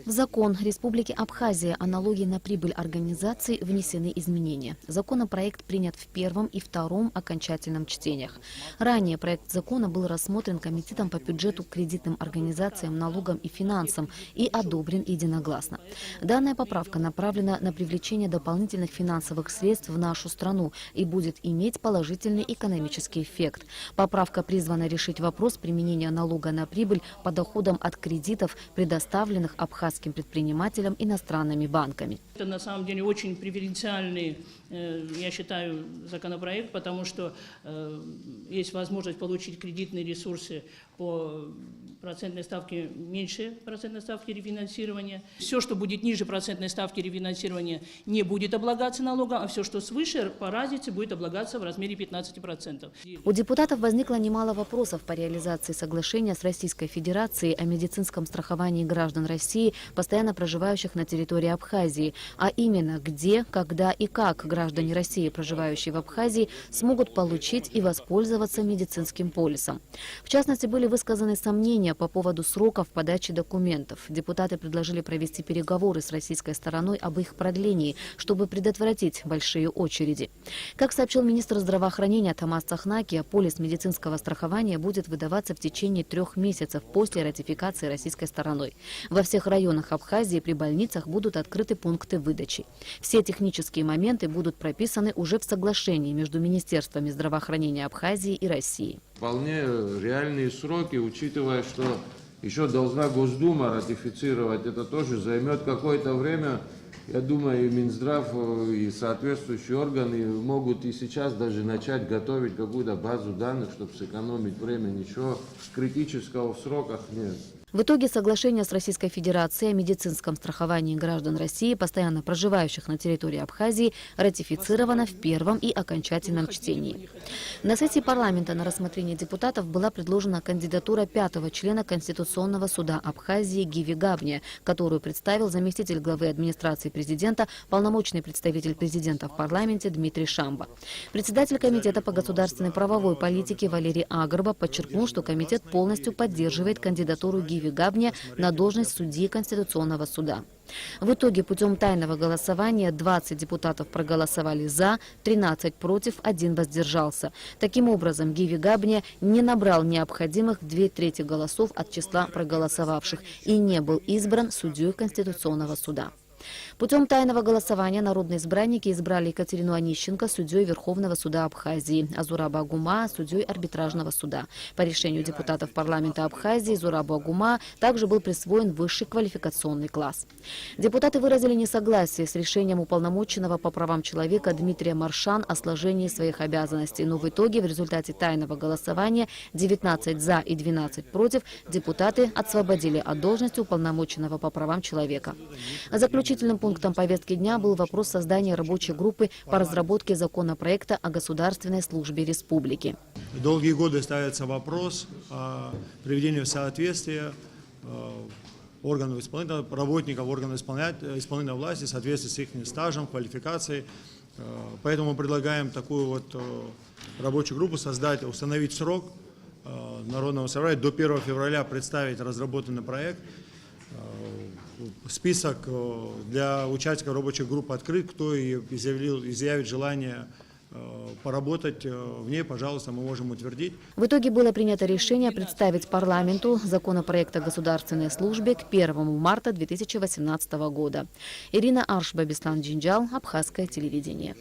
В закон Республики Абхазия о налоге на прибыль организаций внесены изменения. Законопроект принят в первом и втором окончательном чтениях. Ранее проект закона был рассмотрен Комитетом по бюджету, кредитным организациям, налогам и финансам и одобрен единогласно. Данная поправка направлена на привлечение дополнительных финансовых средств в нашу страну и будет иметь положительный экономический эффект. Поправка призвана решить вопрос применения налога на прибыль по доходам от кредитов, предоставленных абхазским предпринимателям иностранными банками. Это на самом деле очень преференциальный, я считаю, законопроект, потому что есть возможность получить кредитные ресурсы по процентной ставке, меньше процентной ставки рефинансирования. Все, что будет ниже процентной ставки рефинансирования, не будет облагаться налогом, а все, что свыше, по разнице, будет облагаться в размере 15%. У депутатов возникло немало вопросов по реализации соглашения с Российской Федерацией о медицинском страховании граждан России, постоянно проживающих на территории Абхазии, а именно где, когда и как граждане России, проживающие в Абхазии, смогут получить и воспользоваться медицинским полисом. В частности, были высказаны сомнения по поводу сроков подачи документов. Депутаты предложили провести переговоры с российской стороной об их продлении, чтобы предотвратить большие очереди. Как сообщил министр здравоохранения Томас Цахнакия, полис медицинского страхования будет выдаваться в течение 3 месяцев после ратификации российской стороной. Во всех районах Абхазии при больницах будут открыты пункты выдачи. Все технические моменты будут прописаны уже в соглашении между Министерствами здравоохранения Абхазии и России. Вполне реальные сроки, учитывая, что еще должна Госдума ратифицировать, это тоже займет какое-то время. Я думаю, и Минздрав, и соответствующие органы могут и сейчас даже начать готовить какую-то базу данных, чтобы сэкономить время. Ничего критического в сроках нет. В итоге соглашение с Российской Федерацией о медицинском страховании граждан России, постоянно проживающих на территории Абхазии, ратифицировано в первом и окончательном чтении. На сессии парламента на рассмотрение депутатов была предложена кандидатура 5-го члена Конституционного суда Абхазии Гиви Габния, которую представил заместитель главы администрации президента, полномочный представитель президента в парламенте Дмитрий Шамба. Председатель комитета по государственной правовой политике Валерий Агрба подчеркнул, что комитет полностью поддерживает кандидатуру Гиви Габния на должность судьи Конституционного суда. В итоге путем тайного голосования 20 депутатов проголосовали «за», 13 против, 1 воздержался. Таким образом, Гиви Габния не набрал необходимых 2/3 голосов от числа проголосовавших и не был избран судьей Конституционного суда. Путем тайного голосования народные избранники избрали Екатерину Онищенко судьей Верховного суда Абхазии, а Зурабу Агума судьей арбитражного суда. По решению депутатов парламента Абхазии Зурабу Агума также был присвоен высший квалификационный класс. Депутаты выразили несогласие с решением уполномоченного по правам человека Дмитрия Маршан о сложении своих обязанностей, но в итоге в результате тайного голосования 19 за и 12 против депутаты освободили от должности уполномоченного по правам человека. Заключительным пунктом повестки дня был вопрос создания рабочей группы по разработке законопроекта о государственной службе республики. Долгие годы ставится вопрос о приведении в соответствие органов исполнительного, работников органов исполнительной власти в соответствии с их стажем, квалификацией. Поэтому мы предлагаем такую вот рабочую группу создать, установить срок Народного собрания до 1 февраля представить разработанный проект. Список для участников рабочей группы открыт. Кто изъявит желание поработать в ней, пожалуйста, мы можем утвердить. В итоге было принято решение представить парламенту законопроект о государственной службе к 1 марта 2018 года. Ирина Аршба, Беслан Джинджал, Абхазское телевидение.